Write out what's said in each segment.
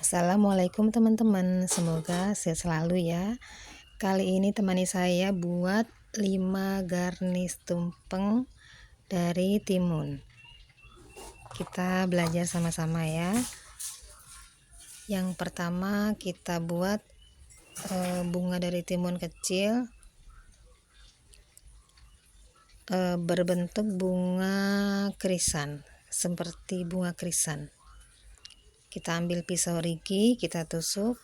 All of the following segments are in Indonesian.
Assalamualaikum teman-teman, semoga sehat selalu ya. Kali ini temani saya buat 5 garnis tumpeng dari timun. Kita belajar sama-sama ya. Yang pertama kita buat bunga dari timun kecil berbentuk bunga krisan, seperti bunga krisan. Kita ambil pisau rigi, kita tusuk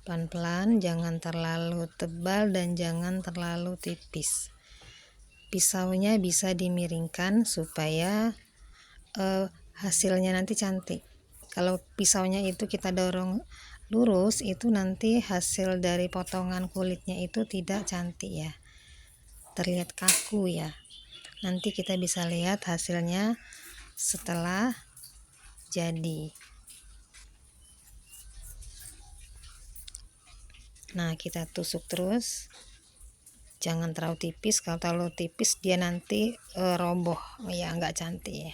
pelan-pelan, jangan terlalu tebal dan jangan terlalu tipis. Pisaunya bisa dimiringkan supaya hasilnya nanti cantik. Kalau pisaunya itu kita dorong lurus, itu nanti hasil dari potongan kulitnya itu tidak cantik ya, terlihat kaku ya. Nanti kita bisa lihat hasilnya setelah jadi. Nah, kita tusuk terus, jangan terlalu tipis. Kalau terlalu tipis dia nanti roboh ya, nggak cantik ya.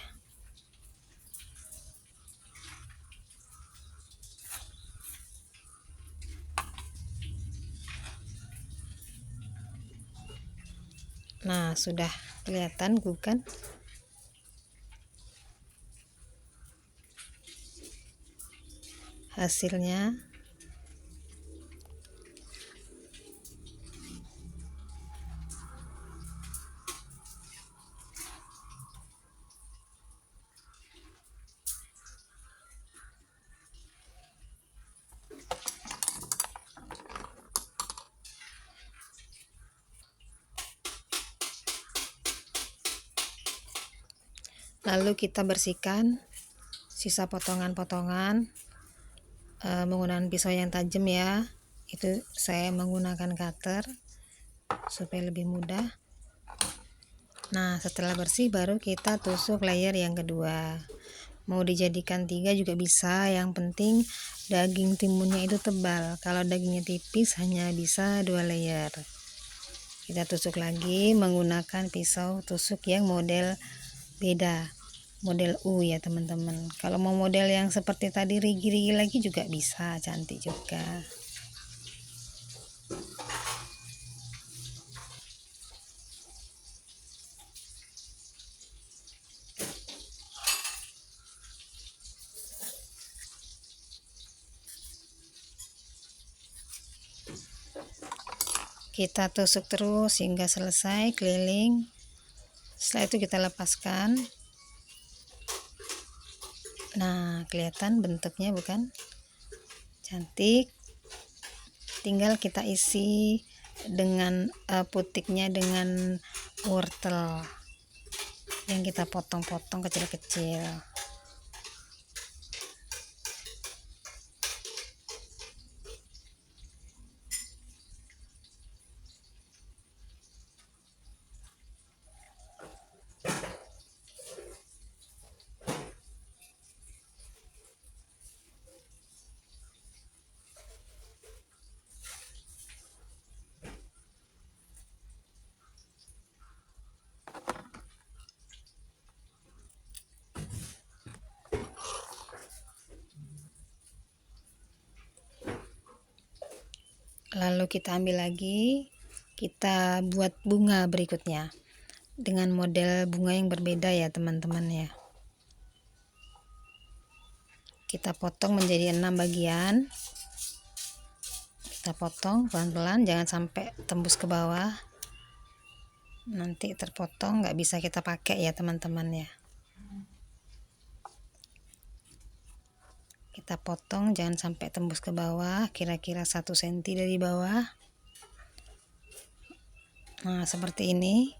Nah, sudah kelihatan bukan? Hasilnya lalu kita bersihkan sisa potongan-potongan menggunakan pisau yang tajam ya. Itu saya menggunakan cutter supaya lebih mudah. Nah, setelah bersih baru kita tusuk layer yang kedua. Mau dijadikan 3 juga bisa, yang penting daging timunnya itu tebal. Kalau dagingnya tipis hanya bisa 2 layer. Kita tusuk lagi menggunakan pisau tusuk yang model beda, model U ya teman-teman. Kalau mau model yang seperti tadi rigi-rigi lagi juga bisa, cantik juga. Kita tusuk terus hingga selesai keliling. Setelah itu kita lepaskan. Nah, kelihatan bentuknya bukan? Cantik. Tinggal kita isi dengan putiknya dengan wortel yang kita potong-potong kecil-kecil. Lalu kita ambil lagi, kita buat bunga berikutnya dengan model bunga yang berbeda ya teman-teman ya. Kita potong menjadi 6 bagian. Kita potong pelan-pelan, jangan sampai tembus ke bawah, nanti terpotong nggak bisa kita pakai ya teman-teman ya. Kita potong jangan sampai tembus ke bawah, kira-kira 1 cm dari bawah. Nah, seperti ini.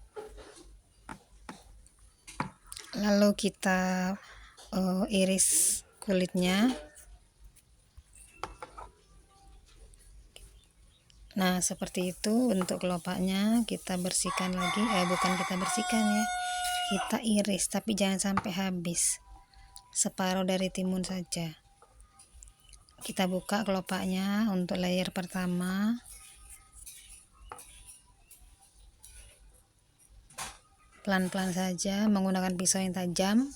Lalu kita iris kulitnya. Nah, seperti itu bentuk kelopaknya. Kita bersihkan lagi, bukan kita bersihkan ya, kita iris, tapi jangan sampai habis, separuh dari timun saja. Kita buka kelopaknya untuk layer pertama. Pelan-pelan saja menggunakan pisau yang tajam.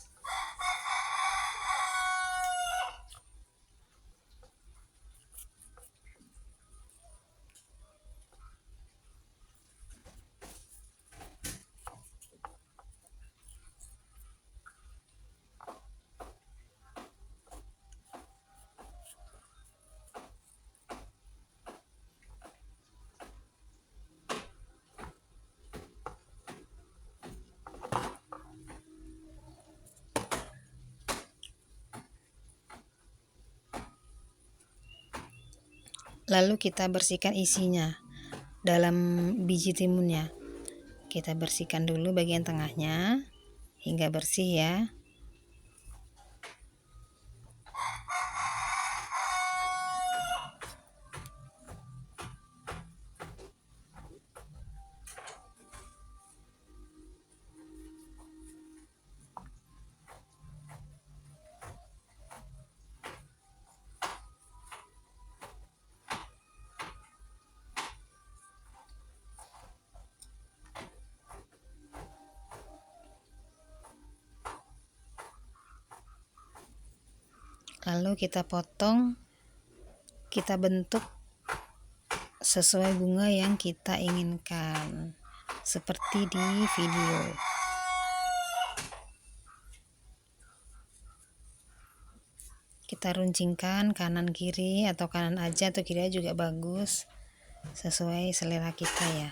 Lalu kita bersihkan isinya dalam biji timunnya. Kita bersihkan dulu bagian tengahnya hingga bersih ya. Lalu kita potong, kita bentuk sesuai bunga yang kita inginkan, seperti di video. Kita runcingkan kanan kiri, atau kanan aja atau kiri aja juga bagus, sesuai selera kita ya.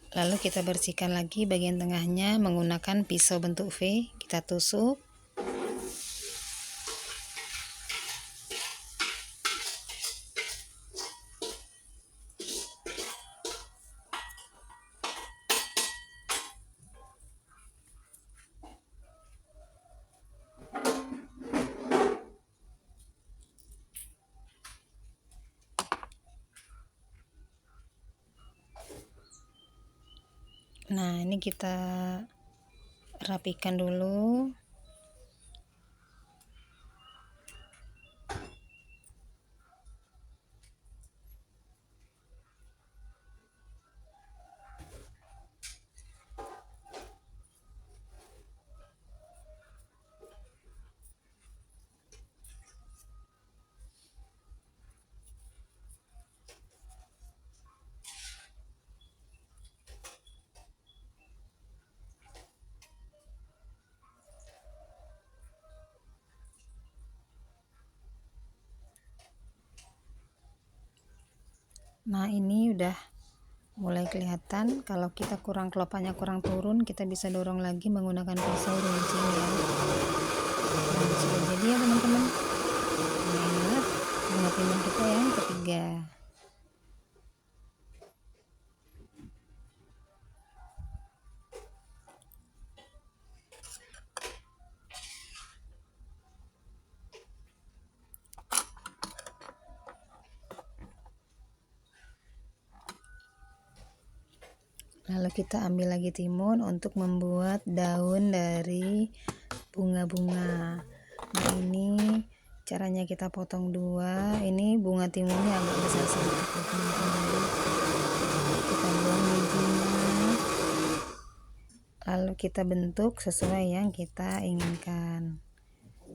Lalu kita bersihkan lagi bagian tengahnya menggunakan pisau bentuk V, kita tusuk. Nah, ini kita rapikan dulu. Nah, ini udah mulai kelihatan. Kalau kita kelopaknya kurang turun, kita bisa dorong lagi menggunakan pisau runcing ya. Nah, sudah jadi ya teman-teman. Nah, inilah bunga timun kita yang ketiga. Lalu kita ambil lagi timun untuk membuat daun dari bunga-bunga. Nah, ini caranya kita potong dua. Ini bunga timunnya agak besar sedikit ya teman-teman. Kita buang bijinya. Lalu kita bentuk sesuai yang kita inginkan.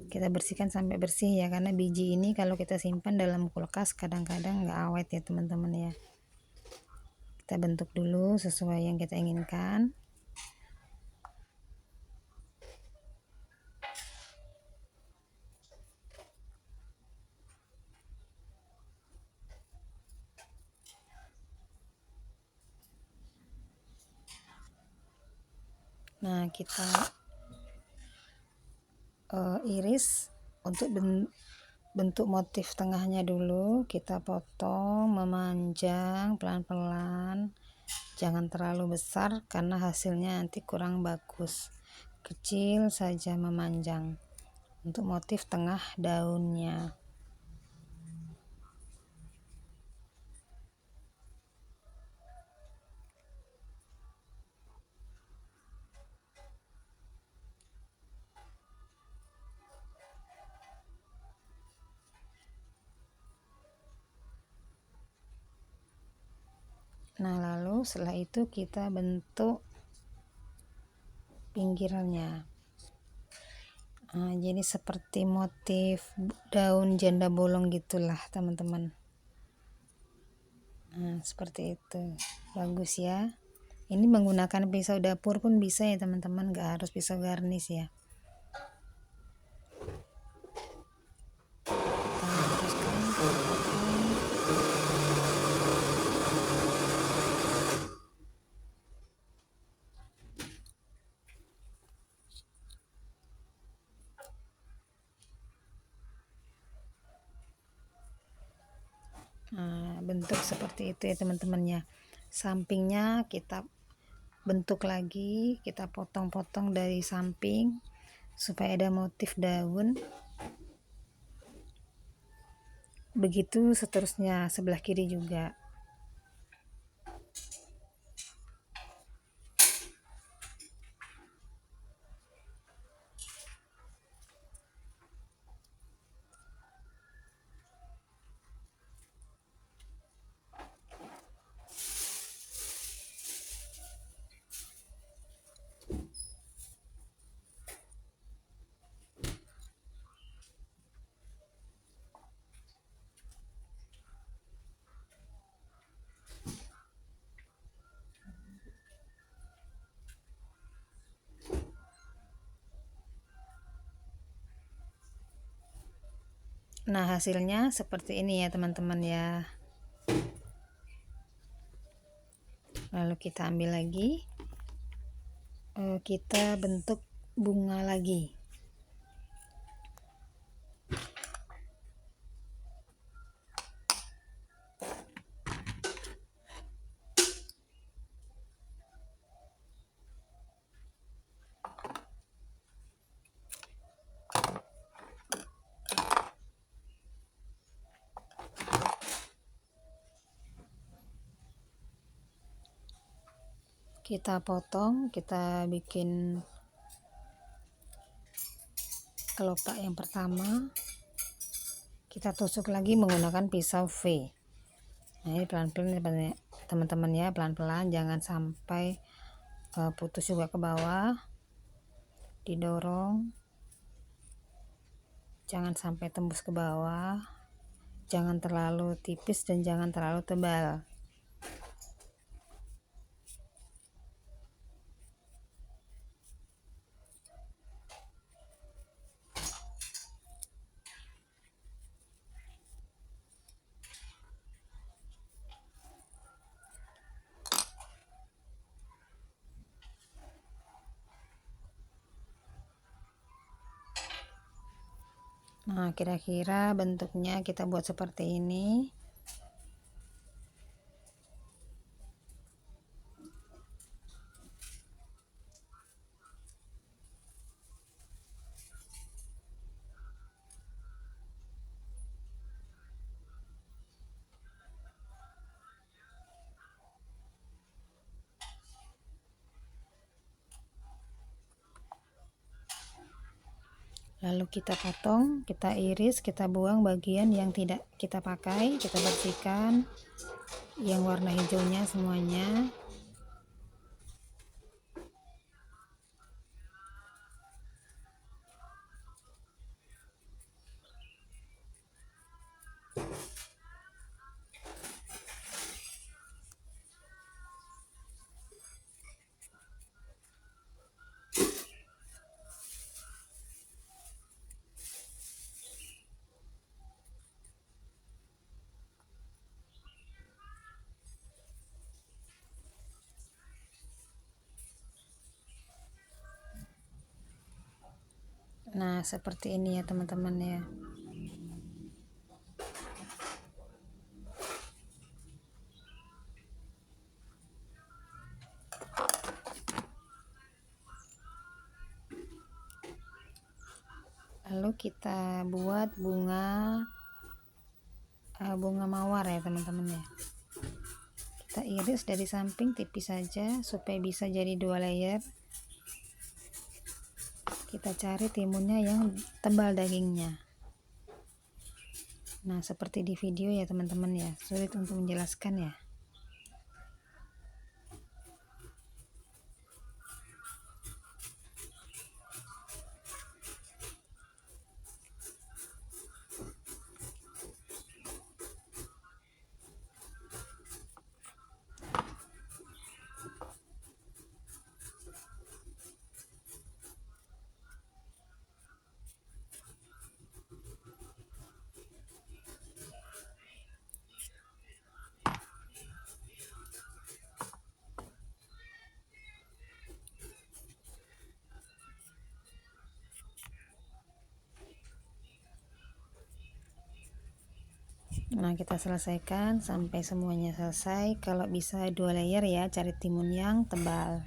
Kita bersihkan sampai bersih ya, karena biji ini kalau kita simpan dalam kulkas kadang-kadang nggak awet ya teman-teman ya. Kita bentuk dulu sesuai yang kita inginkan. Nah, kita iris untuk bentuk motif tengahnya dulu. Kita potong memanjang pelan-pelan, jangan terlalu besar karena hasilnya nanti kurang bagus. Kecil saja memanjang untuk motif tengah daunnya. Nah, lalu setelah itu kita bentuk pinggirannya. Nah, jadi seperti motif daun janda bolong gitulah teman-teman. Nah, seperti itu. Bagus ya. Ini menggunakan pisau dapur pun bisa ya teman-teman, nggak harus pisau garnis ya. Kita luruskan, kita potong. Nah, bentuk seperti itu ya teman-temannya. Sampingnya kita bentuk lagi, kita potong-potong dari samping supaya ada motif daun. Begitu seterusnya, sebelah kiri juga. Nah, hasilnya seperti ini ya teman-teman ya. Lalu kita ambil lagi, kita bentuk bunga lagi. Kita potong, kita bikin kelopak yang pertama, kita tusuk lagi menggunakan pisau V. Nah, ini pelan-pelan teman-teman ya, pelan-pelan, jangan sampai putus juga ke bawah, didorong, jangan sampai tembus ke bawah, jangan terlalu tipis dan jangan terlalu tebal. Nah, kira-kira bentuknya kita buat seperti ini. Lalu kita potong, kita iris, kita buang bagian yang tidak kita pakai, kita bersihkan yang warna hijaunya semuanya. Nah, seperti ini ya teman-teman ya. Lalu kita buat bunga mawar ya teman-teman ya. Kita iris dari samping tipis saja supaya bisa jadi 2 layer. Kita cari timunnya yang tebal dagingnya. Nah, seperti di video ya teman-teman ya, sulit untuk menjelaskan ya. Nah, kita selesaikan sampai semuanya selesai. Kalau bisa 2 layer ya, cari timun yang tebal.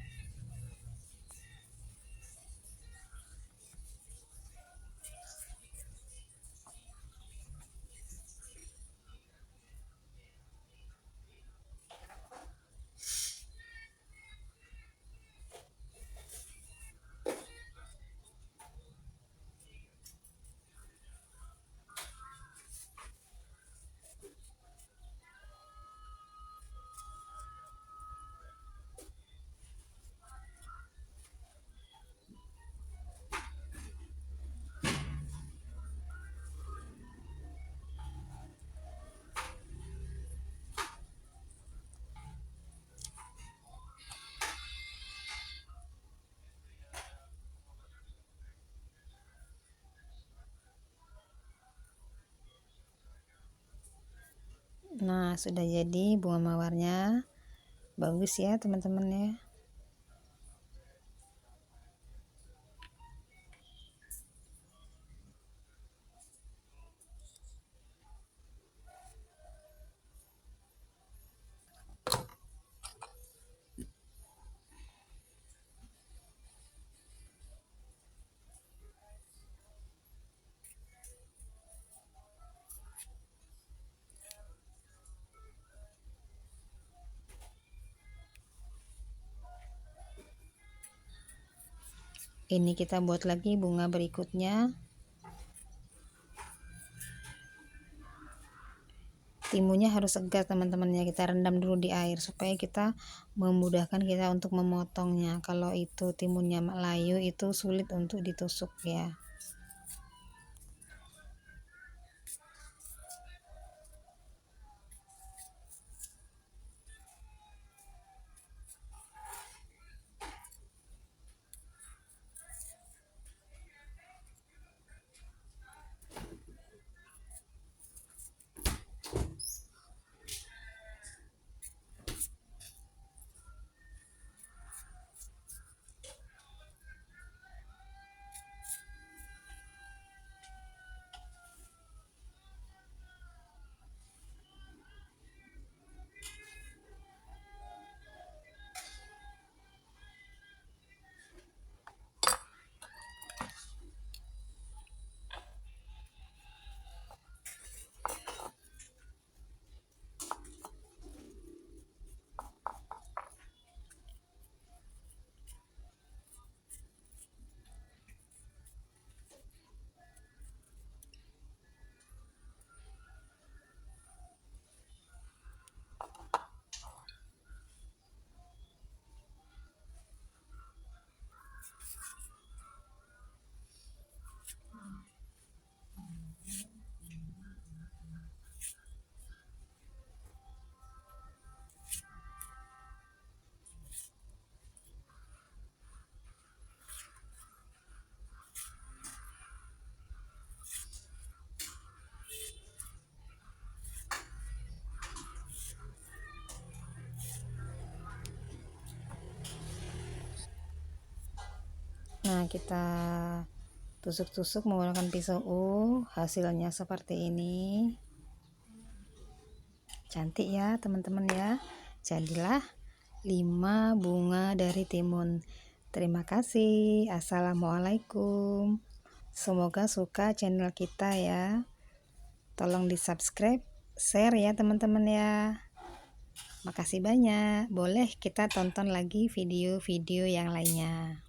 Nah, sudah jadi bunga mawarnya. Bagus ya, teman-teman ya. Ini kita buat lagi bunga berikutnya. Timunnya harus segar teman-teman ya, kita rendam dulu di air supaya kita memudahkan kita untuk memotongnya. Kalau itu timunnya layu itu sulit untuk ditusuk ya. Nah, kita tusuk-tusuk menggunakan pisau hasilnya seperti ini. Cantik ya teman-teman ya. Jadilah 5 bunga dari timun. Terima kasih. Assalamualaikum. Semoga suka channel kita ya. Tolong di subscribe, share ya teman-teman ya. Makasih banyak. Boleh kita tonton lagi video-video yang lainnya.